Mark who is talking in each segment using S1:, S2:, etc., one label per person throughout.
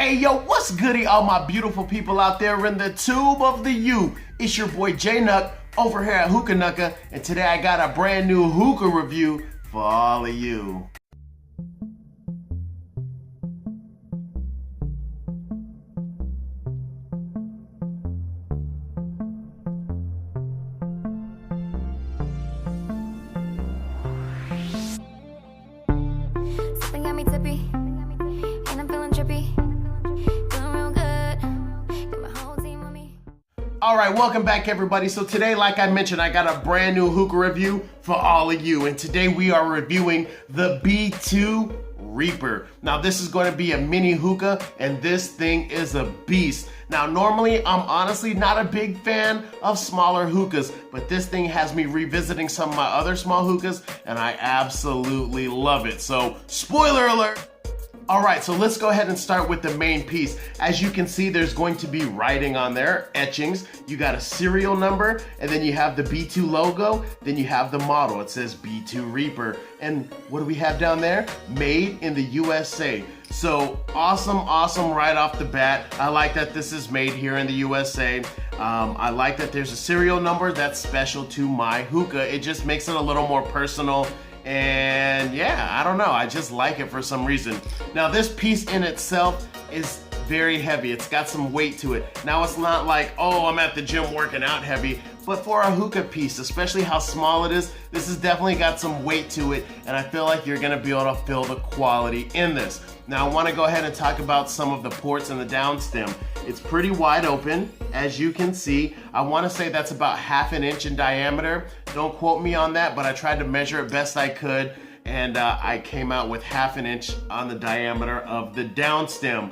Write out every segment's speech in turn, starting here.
S1: Hey yo, what's goody all my beautiful people out there in the tube of the U? It's your boy J-Nuck over here at Hookah, and today I got a brand new hookah review for all of you.
S2: Something got me tippy, and I'm feeling trippy. Feeling real good. Got my whole team with me.
S1: All right, welcome back everybody. So today, like I mentioned, I got a brand new hookah review for all of you. And today we are reviewing the B2 Reaper. Now this is going to be a mini hookah, and this thing is a beast. Now normally I'm honestly not a big fan of smaller hookahs, but this thing has me revisiting some of my other small hookahs, and I absolutely love it. So spoiler alert. All right, so let's go ahead and start with the main piece. As you can see, there's going to be writing on there, etchings. You got a serial number, and then you have the B2 logo, then you have the model. It says B2 Reaper. And what do we have down there? Made in the USA. So awesome right off the bat. I like that this is made here in the USA. I like that there's a serial number that's special to my hookah. It just makes it a little more personal. And yeah, I don't know, I just like it for some reason. Now this piece in itself is very heavy. It's got some weight to it. Now it's not like, oh, I'm at the gym working out heavy, but for a hookah piece, especially how small it is, this has definitely got some weight to it, and I feel like you're gonna be able to feel the quality in this. Now I wanna go ahead and talk about some of the ports and the downstem. It's pretty wide open, as you can see. I wanna say that's about 1/2 inch in diameter. Don't quote me on that, but I tried to measure it best I could, and I came out with 1/2 inch on the diameter of the downstem.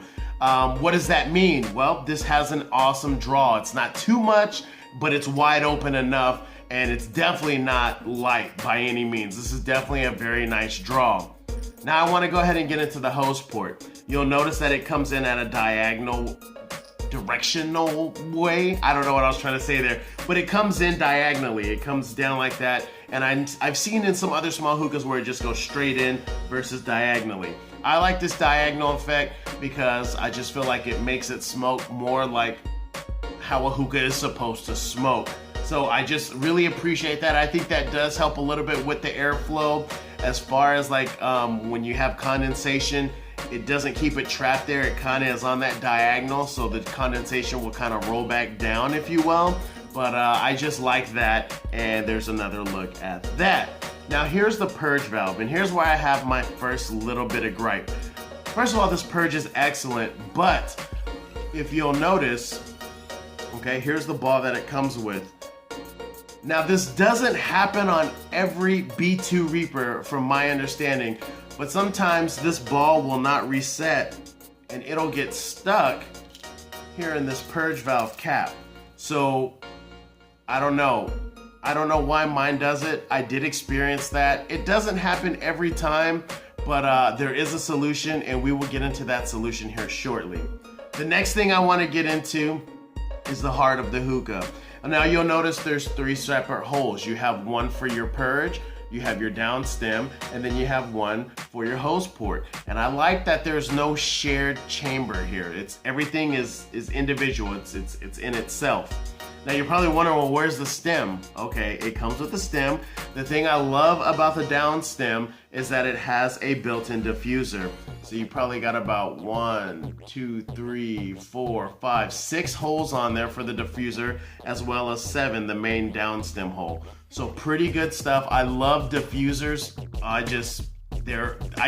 S1: What does that mean? Well, this has an awesome draw. It's not too much, but it's wide open enough, and it's definitely not light by any means. This is definitely a very nice draw. Now I want to go ahead and get into the hose port. You'll notice that it comes in at a directional way. I don't know what I was trying to say there, but it comes in diagonally. It comes down like that, and I've seen in some other small hookahs where it just goes straight in versus diagonally. I like this diagonal effect because I just feel like it makes it smoke more like how a hookah is supposed to smoke. So I just really appreciate that. I think that does help a little bit with the airflow as far as like when you have condensation, it doesn't keep it trapped there. It kind of is on that diagonal, so the condensation will kind of roll back down, if you will. But I just like that, and there's another look at that. Now here's the purge valve, and here's where I have my first little bit of gripe. First of all, this purge is excellent, but if you'll notice, okay, here's the ball that it comes with. Now this doesn't happen on every B2 Reaper from my understanding, but sometimes this ball will not reset and it'll get stuck here in this purge valve cap. So I don't know why mine does it. I did experience that. It doesn't happen every time, but there is a solution, and we will get into that solution here shortly. The next thing I want to get into is the heart of the hookah. Now you'll notice there's 3 separate holes. You have one for your purge, you have your downstem, and then you have one for your hose port. And I like that there's no shared chamber here. Everything is individual. It's in itself. Now you're probably wondering, well, where's the stem? Okay, it comes with the stem. The thing I love about the downstem is that it has a built-in diffuser. So you probably got about 1, 2, 3, 4, 5, 6 holes on there for the diffuser, as well as 7, the main downstem hole. So pretty good stuff. I love diffusers. I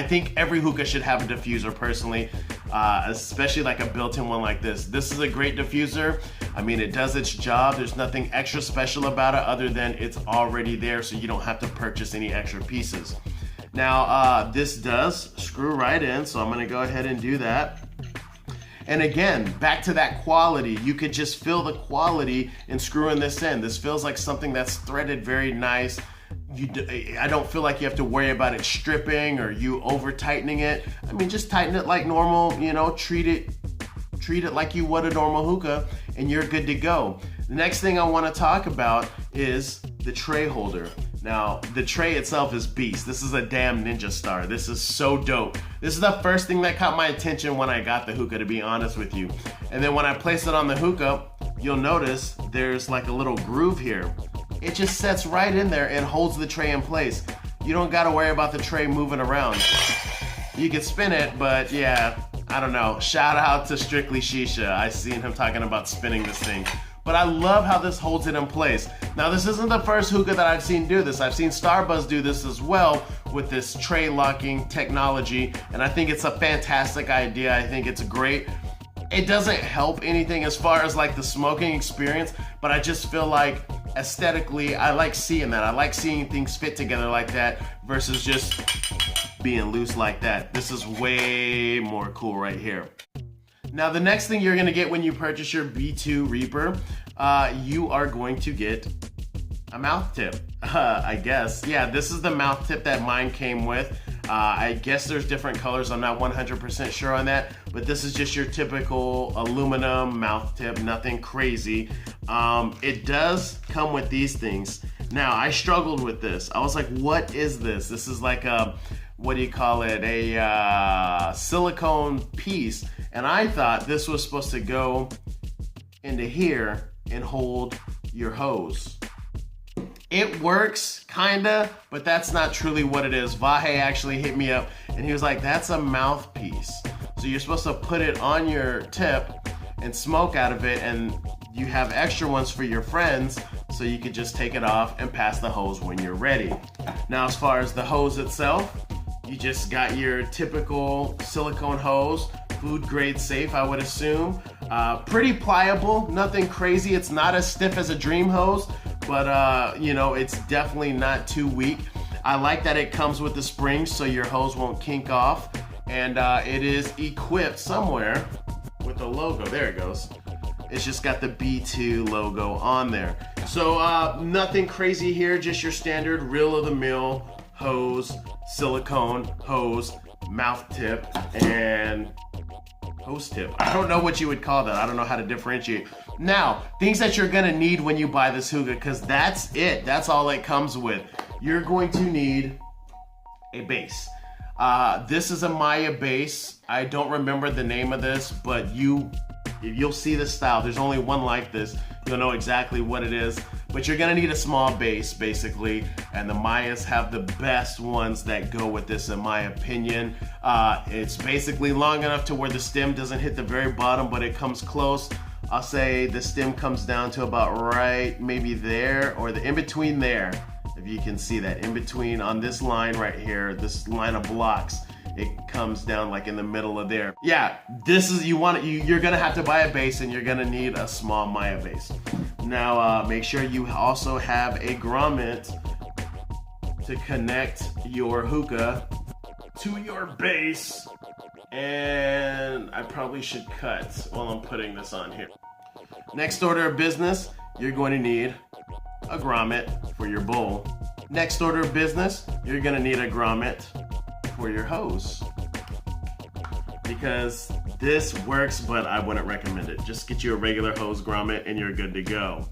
S1: think every hookah should have a diffuser personally, especially like a built-in one like this. This is a great diffuser. I mean, it does its job. There's nothing extra special about it other than it's already there, so you don't have to purchase any extra pieces. Now, this does screw right in, so I'm gonna go ahead and do that. And again, back to that quality, you could just feel the quality in screwing this in. This feels like something that's threaded very nice. I don't feel like you have to worry about it stripping or you over tightening it. I mean, just tighten it like normal, you know, treat it like you would a normal hookah, and you're good to go. The next thing I want to talk about is the tray holder. Now, the tray itself is beast. This is a damn ninja star. This is so dope. This is the first thing that caught my attention when I got the hookah, to be honest with you. And then when I place it on the hookah, you'll notice there's like a little groove here. It just sets right in there and holds the tray in place. You don't gotta worry about the tray moving around. You can spin it, but yeah, I don't know. Shout out to Strictly Shisha. I seen him talking about spinning this thing. But I love how this holds it in place. Now, this isn't the first hookah that I've seen do this. I've seen Starbuzz do this as well with this tray locking technology, and I think it's a fantastic idea. I think it's great. It doesn't help anything as far as like the smoking experience, but I just feel like aesthetically, I like seeing that. I like seeing things fit together like that versus just being loose like that. This is way more cool right here. Now, the next thing you're gonna get when you purchase your B2 Reaper, you are going to get a mouth tip, I guess. Yeah, this is the mouth tip that mine came with. I guess there's different colors. I'm not 100% sure on that, but this is just your typical aluminum mouth tip, nothing crazy. It does come with these things. Now, I struggled with this. I was like, what is this? This is like a, what do you call it? A silicone piece. And I thought this was supposed to go into here and hold your hose. It works, kinda, but that's not truly what it is. Vahe actually hit me up and he was like, that's a mouthpiece. So you're supposed to put it on your tip and smoke out of it, and you have extra ones for your friends, so you could just take it off and pass the hose when you're ready. Now, as far as the hose itself, you just got your typical silicone hose, food grade safe, I would assume. Pretty pliable, nothing crazy. It's not as stiff as a Dream hose, but you know, it's definitely not too weak. I like that it comes with the springs so your hose won't kink off, and it is equipped somewhere with the logo. There it goes. It's just got the B2 logo on there. So nothing crazy here, just your standard reel-of-the-mill hose, silicone hose, mouth tip, and hose tip. I don't know what you would call that. I don't know how to differentiate. Now, things that you're gonna need when you buy this hookah, because that's it. That's all it comes with. You're going to need a base. This is a Maya base. I don't remember the name of this, but you'll see the style. There's only one like this. You'll know exactly what it is, but you're gonna need a small base basically, and the Mayas have the best ones that go with this in my opinion. It's basically long enough to where the stem doesn't hit the very bottom, but it comes close. I'll say the stem comes down to about right maybe there, or the in between there, if you can see that in between on this line right here, this line of blocks. It comes down like in the middle of there. Yeah, this is, you're gonna have to buy a base, and you're gonna need a small Maya base. Now, make sure you also have a grommet to connect your hookah to your base. And I probably should cut while I'm putting this on here. Next order of business, you're going to need a grommet for your bowl. Next order of business, you're gonna need a grommet for your hose, because this works, but I wouldn't recommend it. Just get you a regular hose grommet and you're good to go.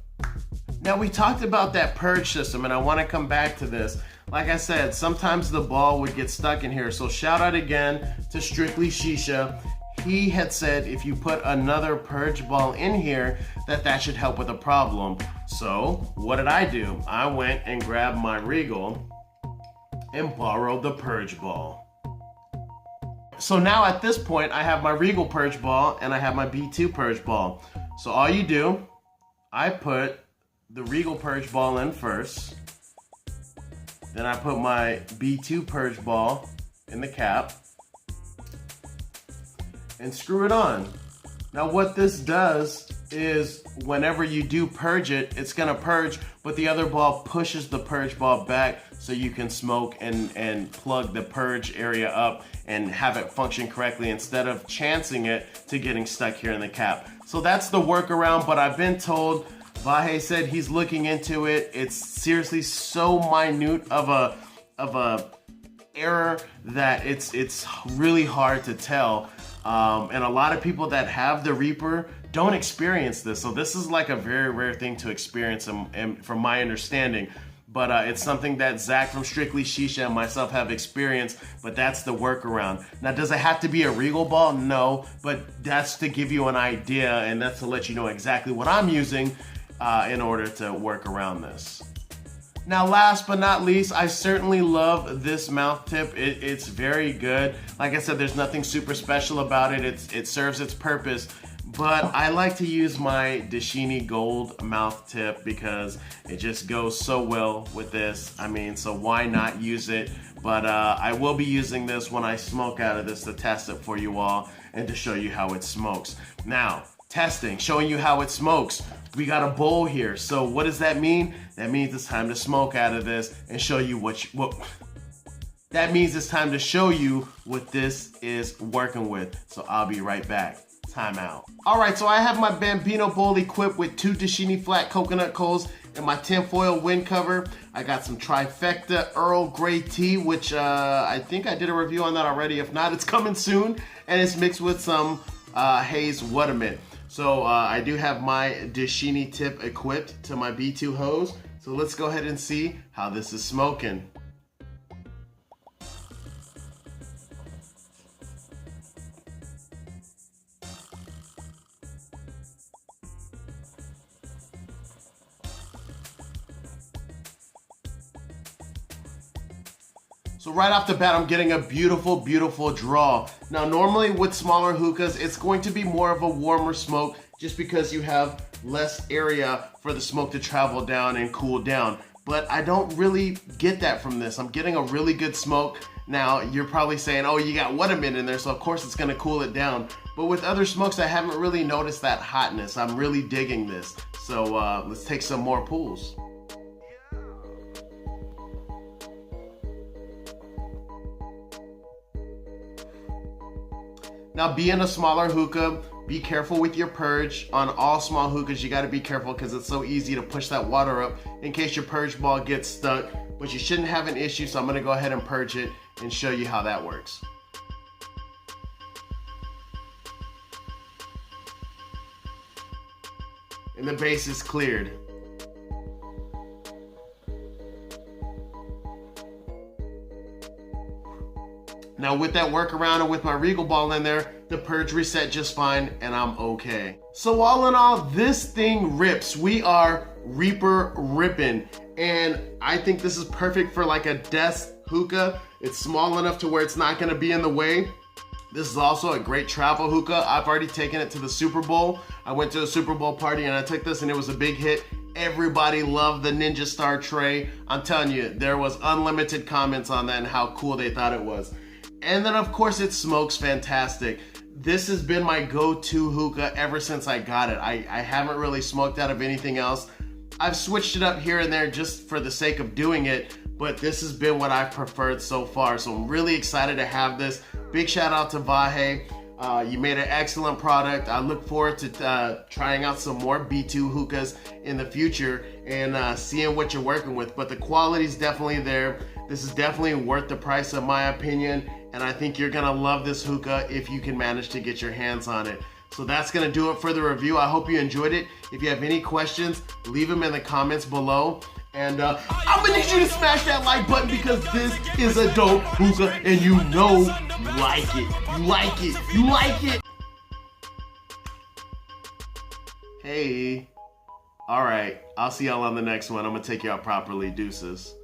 S1: Now, we talked about that purge system, and I want to come back to this. Like I said, sometimes the ball would get stuck in here, so shout out again to Strictly Shisha. He had said if you put another purge ball in here, that should help with the problem. So what did I do? I went and grabbed my Regal and borrowed the purge ball. So now at this point, I have my Regal purge ball and I have my B2 purge ball. So all you do, I put the Regal purge ball in first, then I put my B2 purge ball in the cap and screw it on. Now what this does is whenever you do purge it, it's gonna purge, but the other ball pushes the purge ball back so you can smoke and plug the purge area up and have it function correctly instead of chancing it to getting stuck here in the cap. So that's the workaround, but I've been told, Vahe said he's looking into it. It's seriously so minute of a error that it's really hard to tell. And a lot of people that have the Reaper don't experience this. So this is like a very rare thing to experience, and from my understanding. but it's something that Zach from Strictly Shisha and myself have experienced, but that's the workaround. Now, does it have to be a Regal ball? No, but that's to give you an idea, and that's to let you know exactly what I'm using in order to work around this. Now, last but not least, I certainly love this mouth tip. It's very good. Like I said, there's nothing super special about it. It serves its purpose. But I like to use my Dashini Gold mouth tip because it just goes so well with this. I mean, so why not use it? But I will be using this when I smoke out of this to test it for you all and to show you how it smokes. Now, testing, showing you how it smokes. We got a bowl here. So what does that mean? That means it's time to smoke out of this and show you that means it's time to show you what this is working with. So I'll be right back. Time out. All right, so I have my Bambino bowl equipped with 2 Dashini flat coconut coals and my tinfoil wind cover. I got some Trifecta Earl Grey tea, which I think I did a review on that already. If not, it's coming soon. And it's mixed with some Haze Wettermint. So I do have my Dashini tip equipped to my B2 hose. So let's go ahead and see how this is smoking. So right off the bat, I'm getting a beautiful, beautiful draw. Now, normally with smaller hookahs, it's going to be more of a warmer smoke just because you have less area for the smoke to travel down and cool down. But I don't really get that from this. I'm getting a really good smoke. Now, you're probably saying, oh, you got Wettermint in there, so of course it's gonna cool it down. But with other smokes, I haven't really noticed that hotness. I'm really digging this. So let's take some more pulls. Now, being a smaller hookah, be careful with your purge. On all small hookahs, you gotta be careful because it's so easy to push that water up in case your purge ball gets stuck, but you shouldn't have an issue, so I'm gonna go ahead and purge it and show you how that works. And the base is cleared. Now with that workaround and with my Regal ball in there, the purge reset just fine and I'm okay. So all in all, this thing rips. We are Reaper ripping. And I think this is perfect for like a desk hookah. It's small enough to where it's not gonna be in the way. This is also a great travel hookah. I've already taken it to the Super Bowl. I went to a Super Bowl party and I took this and it was a big hit. Everybody loved the Ninja Star tray. I'm telling you, there was unlimited comments on that and how cool they thought it was. And then of course it smokes fantastic. This has been my go-to hookah ever since I got it. I haven't really smoked out of anything else. I've switched it up here and there just for the sake of doing it, but this has been what I've preferred so far. So I'm really excited to have this. Big shout out to Vahe. You made an excellent product. I look forward to trying out some more B2 hookahs in the future and seeing what you're working with. But the quality is definitely there. This is definitely worth the price in my opinion. And I think you're gonna love this hookah if you can manage to get your hands on it. So that's gonna do it for the review. I hope you enjoyed it. If you have any questions, leave them in the comments below. And I'm gonna need you to smash that like button because this is a dope hookah and you know you like it. You like it. You like it. Hey. All right. I'll see y'all on the next one. I'm gonna take you out properly. Deuces.